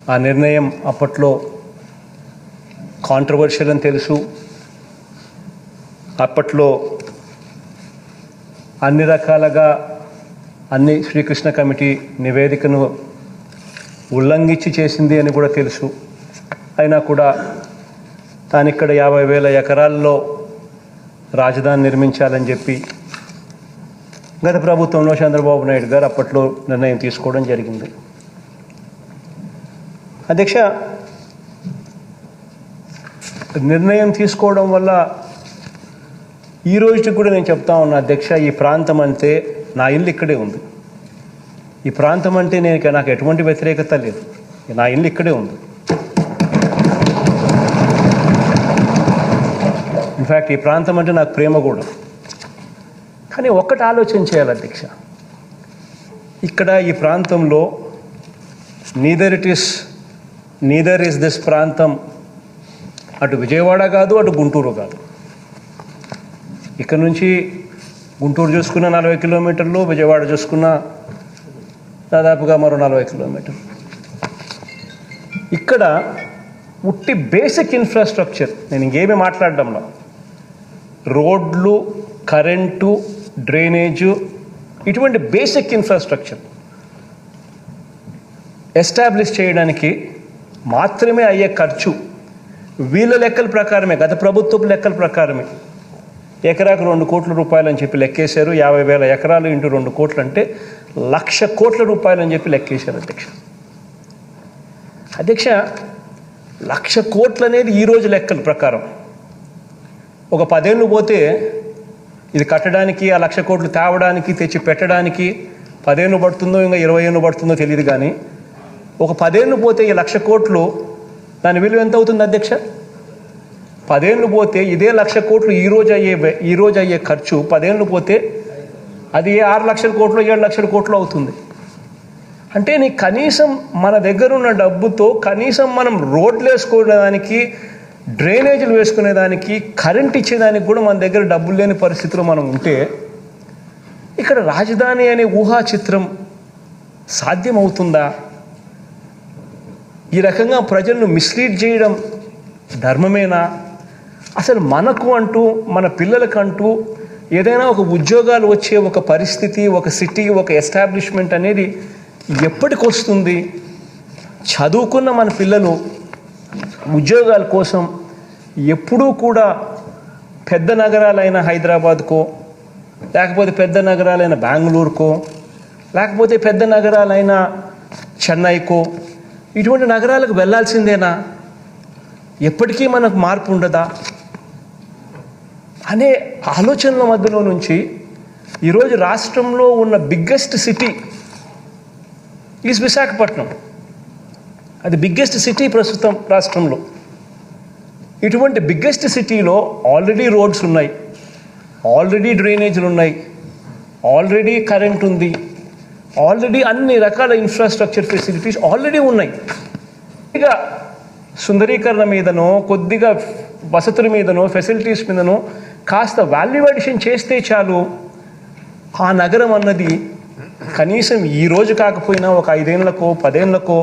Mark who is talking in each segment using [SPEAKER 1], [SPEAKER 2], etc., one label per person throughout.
[SPEAKER 1] ఆ నిర్ణయం అప్పట్లో కాంట్రవర్షియల్ అని తెలుసు. అప్పట్లో అన్ని రకాలుగా అన్ని శ్రీకృష్ణ కమిటీ నివేదికను ఉల్లంఘించి చేసింది అని కూడా తెలుసు. అయినా కూడా తాను ఇక్కడ 50,000 ఎకరాల్లో రాజధాని నిర్మించాలని చెప్పి గత ప్రభుత్వంలో చంద్రబాబు నాయుడు గారు అప్పట్లో నిర్ణయం తీసుకోవడం జరిగింది. అధ్యక్ష, నిర్ణయం తీసుకోవడం వల్ల ఈ రోజుకి కూడా నేను చెప్తా ఉన్నా అధ్యక్ష, ఈ ప్రాంతం అంటే నా ఇల్లు ఇక్కడే ఉంది. ఈ ప్రాంతం అంటే నాకు ఎటువంటి వ్యతిరేకత లేదు. నా ఇల్లు ఇక్కడే ఉంది. ఇన్ఫ్యాక్ట్ ఈ ప్రాంతం అంటే నాకు ప్రేమ కూడా. కానీ ఒక్కటి ఆలోచన చేయాలి అధ్యక్ష, ఇక్కడ ఈ ప్రాంతంలో నీదర్ ఇస్ దిస్ ప్రాంతం అటు విజయవాడ కాదు, అటు గుంటూరు కాదు. ఇక్కడ నుంచి గుంటూరు చూసుకున్న 40 కిలోమీటర్లు, విజయవాడ చూసుకున్న దాదాపుగా మరో 40 కిలోమీటర్లు. ఇక్కడ ఉట్టి బేసిక్ ఇన్ఫ్రాస్ట్రక్చర్, నేను ఇంకేమీ మాట్లాడడంలో, రోడ్లు, కరెంటు, డ్రైనేజు, ఇటువంటి బేసిక్ ఇన్ఫ్రాస్ట్రక్చర్ ఎస్టాబ్లిష్ చేయడానికి మాత్రమే అయ్యే ఖర్చు వీళ్ళ లెక్కల ప్రకారమే, గత ప్రభుత్వపు లెక్కల ప్రకారమే ఎకరాకు 2 కోట్ల రూపాయలు అని చెప్పి లెక్కేశారు. 50,000 ఎకరాలు ఇంటూ 2 కోట్లు అంటే 1,00,000 కోట్ల రూపాయలు అని చెప్పి లెక్కేశారు అధ్యక్ష. అధ్యక్ష, 1,00,000 కోట్లు అనేది ఈరోజు లెక్కల ప్రకారం ఒక 10 ఏళ్ళు పోతే ఇది కట్టడానికి, ఆ 1,00,000 కోట్లు తేవడానికి, తెచ్చి పెట్టడానికి 10 ఏళ్ళు పడుతుందో ఇంకా 20 ఏళ్ళు పడుతుందో తెలియదు. కానీ ఒక 10 ఏళ్ళు పోతే ఈ 1,00,000 కోట్లు దాని విలువ ఎంత అవుతుంది అధ్యక్ష? 10 ఏళ్ళు పోతే ఇదే 1,00,000 కోట్లు ఈరోజు అయ్యే ఖర్చు 10 ఏళ్ళు పోతే అది 6 లక్షల కోట్లు, 7 లక్షల కోట్లు అవుతుంది. అంటే నీ కనీసం మన దగ్గర ఉన్న డబ్బుతో కనీసం మనం రోడ్లు వేసుకోవడానికి, డ్రైనేజీలు వేసుకునేదానికి, కరెంట్ ఇచ్చేదానికి కూడా మన దగ్గర డబ్బులు లేని పరిస్థితిలో మనం ఉంటే ఇక్కడ రాజధాని అనే ఊహా చిత్రం సాధ్యమవుతుందా? ఈ రకంగా ప్రజలను మిస్లీడ్ చేయడం ధర్మమేనా? అసలు మనకు అంటూ, మన పిల్లలకంటూ ఏదైనా ఒక ఉద్యోగాలు వచ్చే ఒక పరిస్థితి, ఒక సిటీ, ఒక ఎస్టాబ్లిష్మెంట్ అనేది ఎప్పటికి వస్తుంది? చదువుకున్న మన పిల్లలు ఉద్యోగాల కోసం ఎప్పుడూ కూడా పెద్ద నగరాలైన హైదరాబాద్కో, లేకపోతే పెద్ద నగరాలైన బెంగళూరుకో, లేకపోతే పెద్ద నగరాలైన చెన్నైకో, ఇటువంటి నగరాలకు వెళ్ళాల్సిందేనా? ఎప్పటికీ మనకు మార్పు ఉండదా అనే ఆలోచనల మధ్యలో నుంచి ఈరోజు రాష్ట్రంలో ఉన్న బిగ్గెస్ట్ సిటీ ఈజ్ విశాఖపట్నం. అది బిగ్గెస్ట్ సిటీ ప్రస్తుతం రాష్ట్రంలో. ఇటువంటి బిగ్గెస్ట్ సిటీలో ఆల్రెడీ రోడ్స్ ఉన్నాయి, ఆల్రెడీ డ్రైనేజీలు ఉన్నాయి, ఆల్రెడీ కరెంట్ ఉంది, ఆల్రెడీ అన్ని రకాల ఇన్ఫ్రాస్ట్రక్చర్ ఫెసిలిటీస్ ఆల్రెడీ ఉన్నాయి. ఇక సుందరీకరణ మీదనో, కొద్దిగా వసతుల మీదనో, ఫెసిలిటీస్ మీదనో కాస్త వాల్యూ అడిషన్ చేస్తే చాలు, ఆ నగరం అన్నది కనీసం ఈ రోజు కాకపోయినా ఒక 5 ఏళ్లకో 10 ఏళ్లకో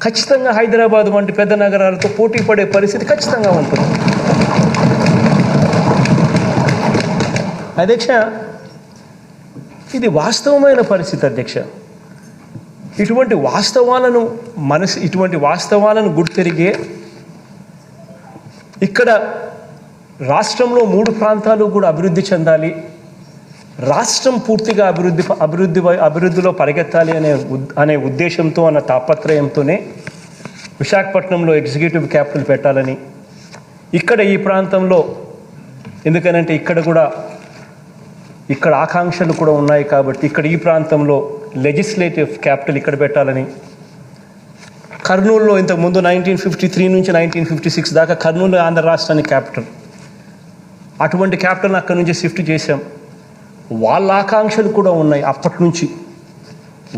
[SPEAKER 1] ఖచ్చితంగా హైదరాబాద్ వంటి పెద్ద నగరాలతో పోటీ పడే పరిస్థితి ఖచ్చితంగా ఉంటుంది. అధ్యక్ష, ఇది వాస్తవమైన పరిస్థితి అధ్యక్ష. ఇటువంటి వాస్తవాలను గుర్తెరిగే ఇక్కడ రాష్ట్రంలో 3 ప్రాంతాలు కూడా అభివృద్ధి చెందాలి, రాష్ట్రం పూర్తిగా అభివృద్ధిలో పరిగెత్తాలి అనే ఉద్దేశంతో, అన్న తాపత్రయంతోనే విశాఖపట్నంలో ఎగ్జిక్యూటివ్ క్యాపిటల్ పెట్టాలని, ఇక్కడ ఈ ప్రాంతంలో, ఎందుకనంటే ఇక్కడ ఆకాంక్షలు కూడా ఉన్నాయి కాబట్టి ఇక్కడ ఈ ప్రాంతంలో లెజిస్లేటివ్ క్యాపిటల్ ఇక్కడ పెట్టాలని, కర్నూలులో ఇంతకుముందు 1953 నుంచి 1956 దాకా కర్నూలు ఆంధ్ర రాష్ట్రానికి క్యాపిటల్, అటువంటి క్యాపిటల్ని అక్కడి నుంచి షిఫ్ట్ చేశాం. వాళ్ళ ఆకాంక్షలు కూడా ఉన్నాయి. అప్పటి నుంచి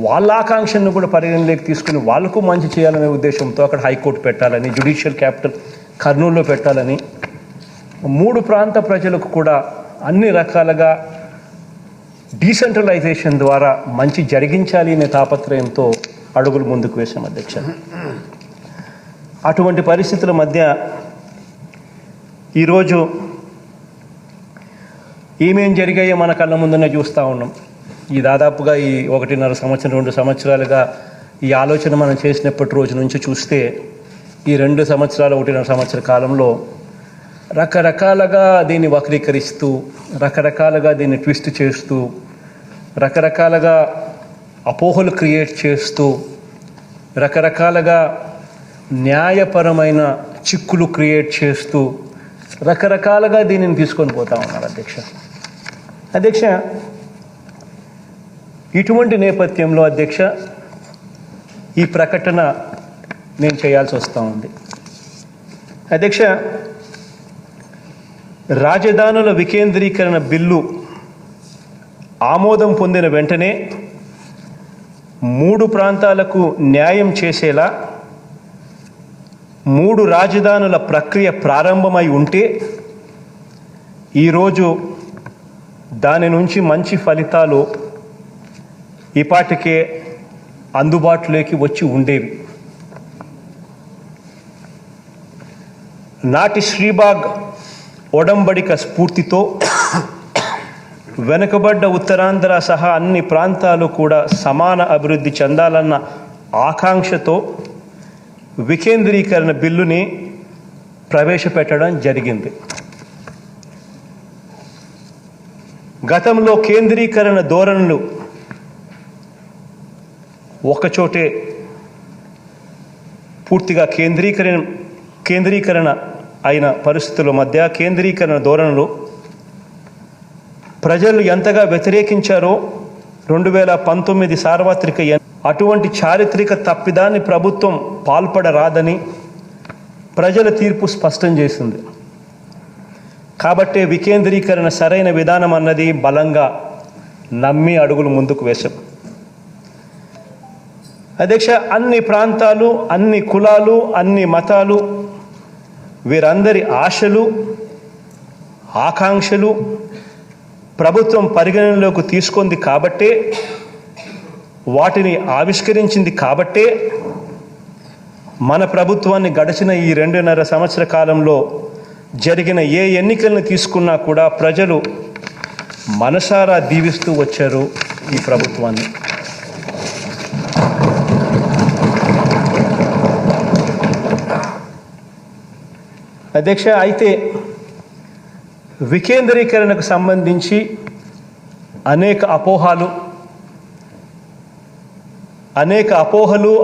[SPEAKER 1] వాళ్ళ ఆకాంక్షలను కూడా పరిగణలోకి తీసుకుని వాళ్ళకు మంచి చేయాలనే ఉద్దేశంతో అక్కడ హైకోర్టు పెట్టాలని, జ్యుడిషియల్ క్యాపిటల్ కర్నూలులో పెట్టాలని, 3 ప్రాంత ప్రజలకు కూడా అన్ని రకాలుగా డీసెంట్రలైజేషన్ ద్వారా మంచి జరిగించాలి అనే తాపత్రయంతో అడుగులు ముందుకు వేశాం అధ్యక్ష. అటువంటి పరిస్థితుల మధ్య ఈరోజు ఏమేం జరిగాయో మన కళ్ళ ముందునే చూస్తూ ఉన్నాం. ఈ దాదాపుగా ఈ 1.5 సంవత్సరం 2 సంవత్సరాలుగా ఈ ఆలోచన మనం చేసినప్పటి రోజు నుంచి చూస్తే ఈ 2 సంవత్సరాలు 1.5 సంవత్సర కాలంలో రకరకాలుగా దీన్ని వక్రీకరిస్తూ, రకరకాలుగా దీన్ని ట్విస్ట్ చేస్తూ, రకరకాలుగా అపోహలు క్రియేట్ చేస్తూ, రకరకాలుగా న్యాయపరమైన చిక్కులు క్రియేట్ చేస్తూ రకరకాలుగా దీనిని తీసుకొని పోతా ఉన్నారు అధ్యక్ష. ఇటువంటి నేపథ్యంలో అధ్యక్ష ఈ ప్రకటన నేను చేయాల్సి వస్తూ ఉంది. అధ్యక్ష, రాజధానుల వికేంద్రీకరణ బిల్లు ఆమోదం పొందిన వెంటనే 3 ప్రాంతాలకు న్యాయం చేసేలా 3 రాజధానుల ప్రక్రియ ప్రారంభమై ఉంటే ఈరోజు దాని నుంచి మంచి ఫలితాలు ఈపాటికే అందుబాటులోకి వచ్చి ఉండేవి. నాటి శ్రీబాగ్ ఒడంబడిక స్ఫూర్తితో వెనుకబడ్డ ఉత్తరాంధ్ర సహా అన్ని ప్రాంతాలు కూడా సమాన అభివృద్ధి చెందాలన్న ఆకాంక్షతో వికేంద్రీకరణ బిల్లుని ప్రవేశపెట్టడం జరిగింది. గతంలో కేంద్రీకరణ ధోరణులు ఒకచోటే పూర్తిగా కేంద్రీకరణ అయిన పరిస్థితుల మధ్య కేంద్రీకరణ ధోరణులు ప్రజలు ఎంతగా వ్యతిరేకించారో 2019 సార్వత్రిక అటువంటి చారిత్రక తప్పిదాన్ని ప్రభుత్వం పాల్పడరాదని ప్రజల తీర్పు స్పష్టం చేసింది. కాబట్టే వికేంద్రీకరణ సరైన విధానం అన్నది బలంగా నమ్మి అడుగులు ముందుకు వేశాం. అధ్యక్ష, అన్ని ప్రాంతాలు, అన్ని కులాలు, అన్ని మతాలు, వీరందరి ఆశలు, ఆకాంక్షలు ప్రభుత్వం పరిగణనలోకి తీసుకుంది కాబట్టే, వాటిని ఆవిష్కరించింది కాబట్టే మన ప్రభుత్వాన్ని గడిచిన ఈ 2.5 సంవత్సర కాలంలో జరిగిన ఏ ఎన్నికలను తీసుకున్నా కూడా ప్రజలు మనసారా దీవిస్తూ వచ్చారు ఈ ప్రభుత్వాన్ని. అధ్యక్ష, అయితే వికేంద్రీకరణకు సంబంధించి అనేక అపోహలు,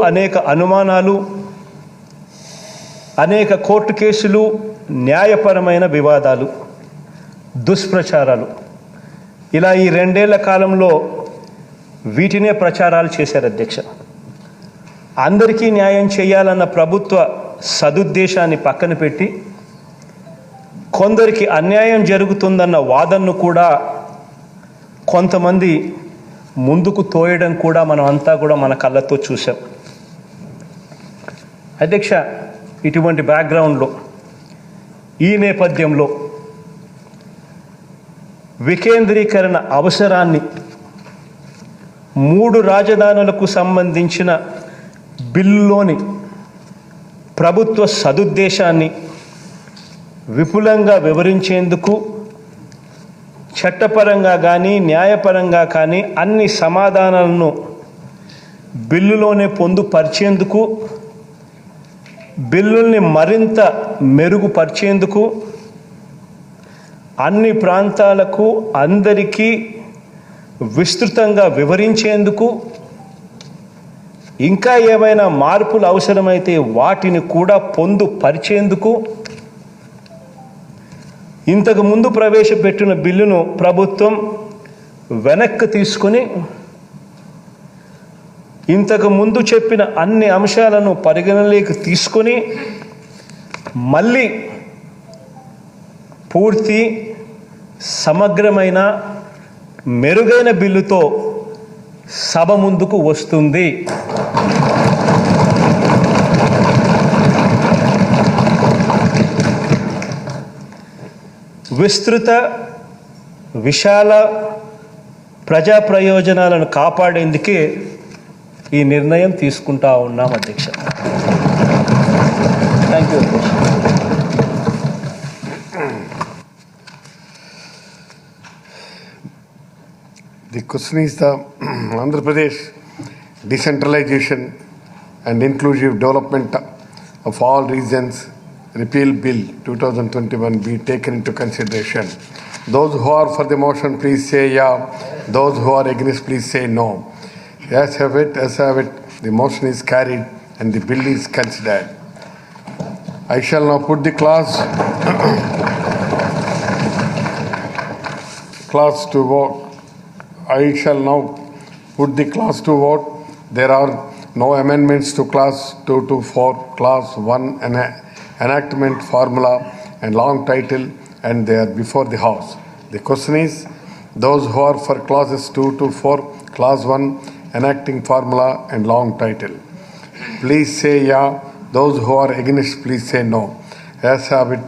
[SPEAKER 1] అనేక అనుమానాలు, అనేక కోర్టు కేసులు, న్యాయపరమైన వివాదాలు, దుష్ప్రచారాలు, ఇలా ఈ 2 ఏళ్ల కాలంలో వీటినే ప్రచారాలు చేశారు అధ్యక్ష. అందరికీ న్యాయం చేయాలన్న ప్రభుత్వ సదుద్దేశాన్ని పక్కన పెట్టి కొందరికి అన్యాయం జరుగుతుందన్న వాదనను కూడా కొంతమంది ముందుకు తోయడం కూడా మనం అంతా కూడా మన కళ్ళతో చూసాం. అధ్యక్ష, ఇటువంటి బ్యాక్గ్రౌండ్లో, ఈ నేపథ్యంలో వికేంద్రీకరణ అవసరాన్ని, 3 రాజధానులకు సంబంధించిన బిల్లులోని ప్రభుత్వ సదుద్దేశాన్ని విపులంగా వివరించేందుకు చట్టపరంగా కానీ న్యాయపరంగా కానీ అన్ని సమాధానాలను బిల్లులోనే పొందుపరిచేందుకు, బిల్లుల్ని మరింత మెరుగుపరిచేందుకు, అన్ని ప్రాంతాలకు అందరికీ విస్తృతంగా వివరించేందుకు, ఇంకా ఏమైనా మార్పులు అవసరమైతే వాటిని కూడా పొందుపరిచేందుకు ఇంతకు ముందు ప్రవేశపెట్టిన బిల్లును ప్రభుత్వం వెనక్కి తీసుకొని ఇంతకు ముందు చెప్పిన అన్ని అంశాలను పరిగణలోకి తీసుకొని మళ్ళీ పూర్తి సమగ్రమైన మెరుగైన బిల్లుతో సభ ముందుకు వస్తుంది. విస్తృత, విశాల ప్రజా ప్రయోజనాలను కాపాడేందుకే ఈ నిర్ణయం తీసుకుంటా ఉన్నాం అధ్యక్ష. థ్యాంక్ యూ అధ్యక్ష.
[SPEAKER 2] The question is the Andhra Pradesh Decentralization and Inclusive Development of All Regions Repeal Bill 2021 be taken into consideration. Those who are for the motion, please say yeah. Those who are against, please say no. As have it, the motion is carried and the bill is considered. I shall now put the class to vote. I shall now put the class to vote. There are no amendments to class 2 to 4, class 1 enactment formula and long title, and they are before the House. The question is, those who are for classes 2 to 4, class 1 enacting formula and long title, please say yeah. Those who are against, please say no. As have it,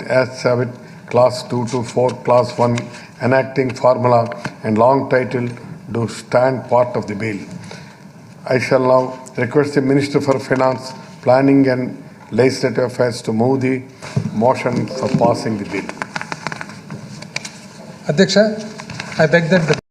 [SPEAKER 2] class 2 to 4, class 1 enacting formula and long title do stand part of the bill. I shall now request the Minister for Finance, Planning and Legislative Affairs to move the motion for passing the bill.
[SPEAKER 3] Adhyaksha, I beg that the